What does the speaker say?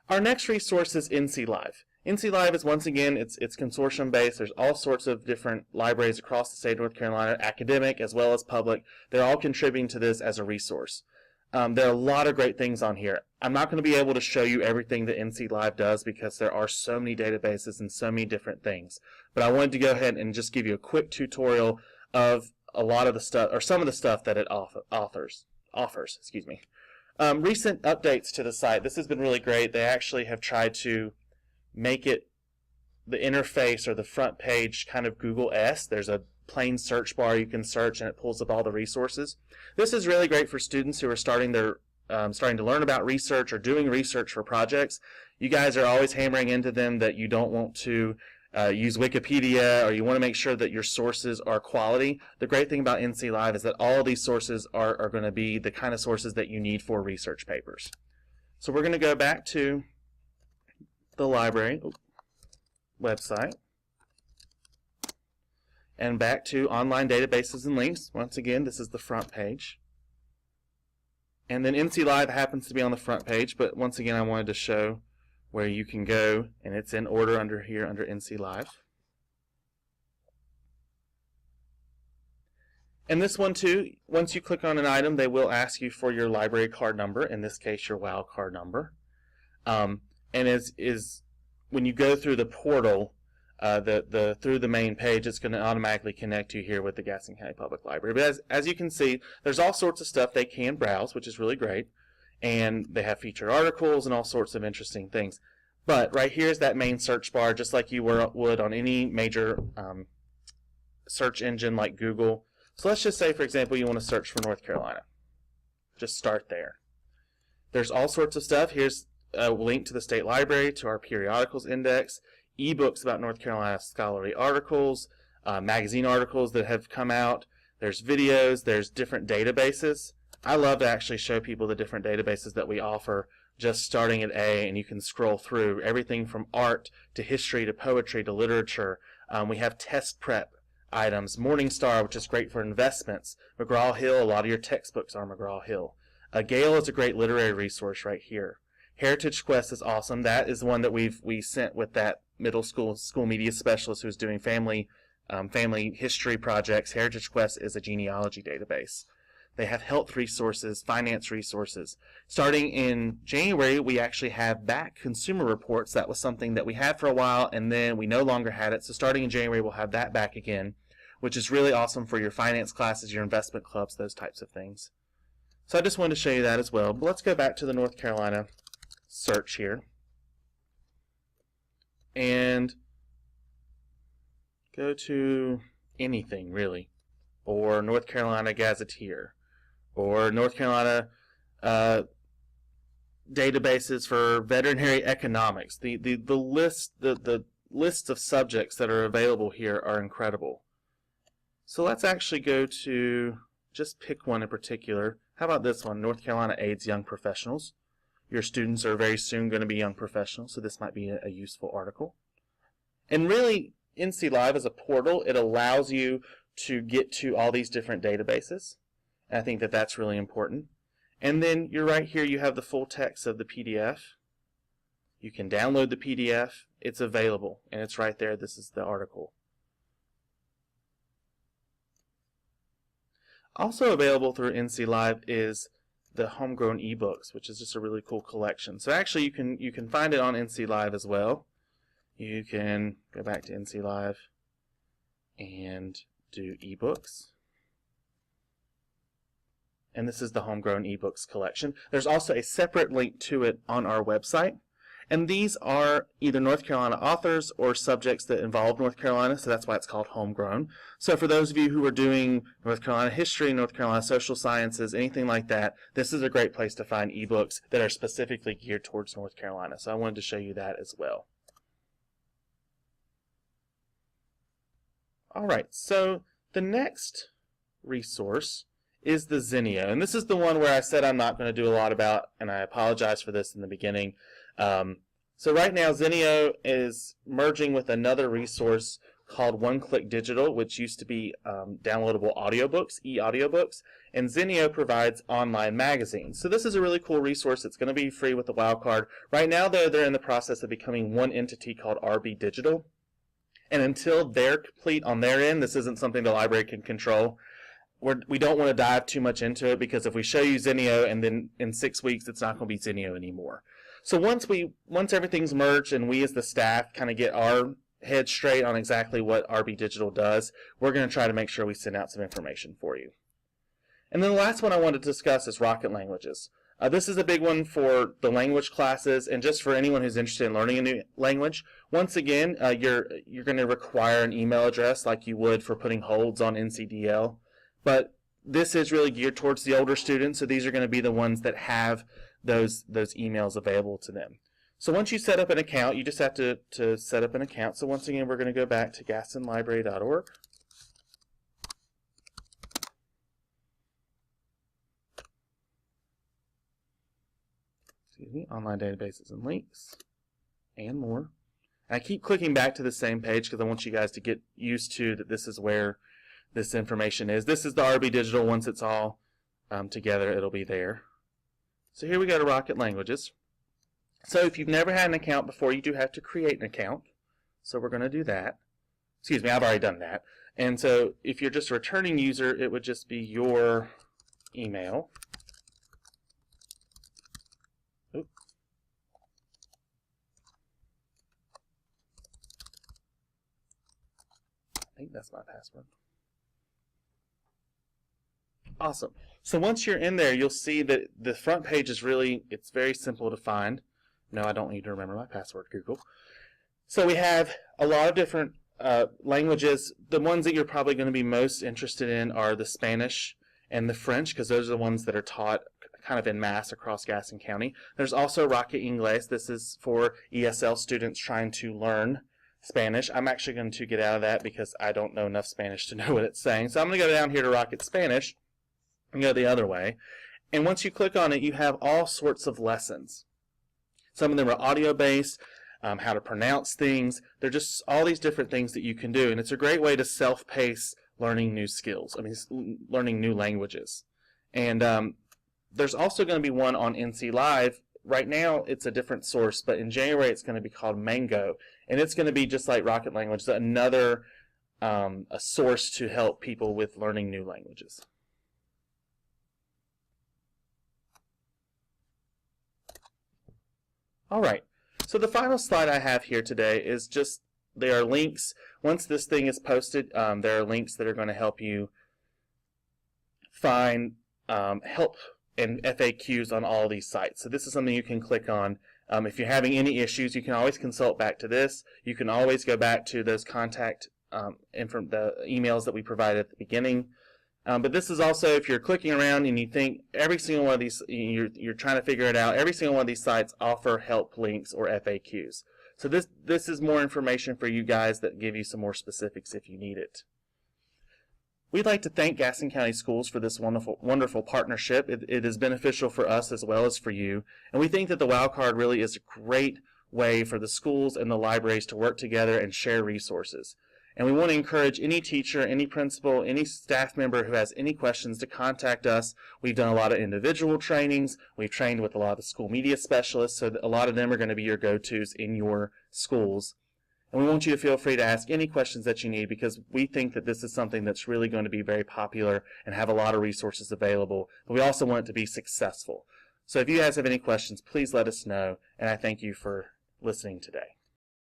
Our next resource is NC Live. NC Live is, once again, it's consortium based. There's all sorts of different libraries across the state of North Carolina, academic as well as public. They're all contributing to this as a resource. There are a lot of great things on here. I'm not going to be able to show you everything that NC Live does because there are so many databases and so many different things. But I wanted to go ahead and just give you a quick tutorial of a lot of the stuff, or some of the stuff that it offers. Recent updates to the site. This has been really great. They actually have tried to make it the interface or the front page kind of Google-esque. There's a plain search bar you can search and it pulls up all the resources. This is really great for students who are starting to learn about research or doing research for projects. You guys are always hammering into them that you don't want to use Wikipedia, or you want to make sure that your sources are quality. The great thing about NC Live is that all of these sources are going to be the kind of sources that you need for research papers. So we're going to go back to the library website and back to online databases and links. Once again, this is the front page. And then NC Live happens to be on the front page, but once again I wanted to show where you can go, and it's in order under here under NC Live. And this one too, once you click on an item, they will ask you for your library card number, in this case your WOW card number. And when you go through the portal, through the main page, it's going to automatically connect you here with the Gaston County Public Library. But as you can see, there's all sorts of stuff they can browse, which is really great. And they have featured articles and all sorts of interesting things. But right here is that main search bar, just like you would on any major search engine like Google. So let's just say, for example, you want to search for North Carolina. Just start there. There's all sorts of stuff. Here's a link to the state library, to our periodicals index, ebooks about North Carolina scholarly articles, magazine articles that have come out. There's videos, there's different databases. I love to actually show people the different databases that we offer, just starting at A, and you can scroll through everything from art to history to poetry to literature. We have test prep items, Morningstar, which is great for investments, McGraw-Hill, a lot of your textbooks are McGraw-Hill. Gale is a great literary resource right here. Heritage Quest is awesome. That is one that we sent with that middle school media specialist who's doing family history projects. Heritage Quest is a genealogy database. They have health resources, finance resources. Starting in January, we actually have back consumer reports. That was something that we had for a while, and then we no longer had it. So starting in January, we'll have that back again, which is really awesome for your finance classes, your investment clubs, those types of things. So I just wanted to show you that as well. But let's go back to the North Carolina search here. And go to anything, really. Or North Carolina Gazetteer. Or North Carolina databases for veterinary economics. The list of subjects that are available here are incredible. So let's actually go to, just pick one in particular. How about this one, North Carolina AIDS Young Professionals. Your students are very soon going to be young professionals, so this might be a useful article. And really, NC Live is a portal. It allows you to get to all these different databases. And I think that that's really important. And then you're right here, you have the full text of the PDF. You can download the PDF. It's available, and it's right there. This is the article. Also available through NC Live is the homegrown ebooks, which is just a really cool collection. So actually you can find it on NC Live as well. You can go back to NC Live and do ebooks. And this is the homegrown ebooks collection. There's also a separate link to it on our website. And these are either North Carolina authors or subjects that involve North Carolina, so that's why it's called homegrown. So for those of you who are doing North Carolina history, North Carolina social sciences, anything like that, this is a great place to find ebooks that are specifically geared towards North Carolina. So I wanted to show you that as well. All right, so the next resource is the Zinio. And this is the one where I said I'm not going to do a lot about, and I apologize for this in the beginning. So right now Zinio is merging with another resource called One Click Digital, which used to be downloadable audiobooks, e-audiobooks, and Zinio provides online magazines. So this is a really cool resource. It's going to be free with the wildcard. Right now, though, they're in the process of becoming one entity called RB Digital. And until they're complete on their end, this isn't something the library can control. We don't want to dive too much into it, because if we show you Zinio and then in 6 weeks it's not going to be Zinio anymore. So once everything's merged and we as the staff kind of get our head straight on exactly what RB Digital does, we're going to try to make sure we send out some information for you. And then the last one I wanted to discuss is Rocket Languages. This is a big one for the language classes and just for anyone who's interested in learning a new language. Once again, you're going to require an email address like you would for putting holds on NCDL. But this is really geared towards the older students, so these are going to be the ones that have those emails available to them. So once you set up an account, you just have to set up an account. So once again, we're going to go back to gastonlibrary.org. Excuse me, online databases and links, and more. And I keep clicking back to the same page because I want you guys to get used to that this is where this information is. This is the RB Digital. Once it's all together, it'll be there. So here we go to Rocket Languages. So if you've never had an account before, you do have to create an account. So we're going to do that. Excuse me, I've already done that. And so if you're just a returning user, it would just be your email. Oop. I think that's my password. Awesome. So once you're in there, you'll see that the front page is it's very simple to find. No, I don't need to remember my password, Google. So we have a lot of different languages. The ones that you're probably going to be most interested in are the Spanish and the French, because those are the ones that are taught kind of en masse across Gaston County. There's also Rocket Inglés. This is for ESL students trying to learn Spanish. I'm actually going to get out of that because I don't know enough Spanish to know what it's saying. So I'm going to go down here to Rocket Spanish and go the other way. And once you click on it, you have all sorts of lessons. Some of them are audio-based, how to pronounce things. They're just all these different things that you can do. And it's a great way to self-pace learning new skills, learning new languages. And there's also going to be one on NC Live. Right now, it's a different source, but in January, it's going to be called Mango. And it's going to be just like Rocket Language, another a source to help people with learning new languages. All right, so the final slide I have here today is just, there are links. Once this thing is posted, there are links that are going to help you find help and FAQs on all these sites. So this is something you can click on. If you're having any issues, you can always consult back to this. You can always go back to those contact the emails that we provided at the beginning. But this is also, if you're clicking around and you think every single one of these, you're trying to figure it out, every single one of these sites offer help links or FAQs. So this is more information for you guys that give you some more specifics if you need it. We'd like to thank Gaston County Schools for this wonderful partnership. It is beneficial for us as well as for you. And we think that the wildcard really is a great way for the schools and the libraries to work together and share resources. And we want to encourage any teacher, any principal, any staff member who has any questions to contact us. We've done a lot of individual trainings. We've trained with a lot of school media specialists, so that a lot of them are going to be your go-tos in your schools. And we want you to feel free to ask any questions that you need, because we think that this is something that's really going to be very popular and have a lot of resources available. But we also want it to be successful. So if you guys have any questions, please let us know. And I thank you for listening today.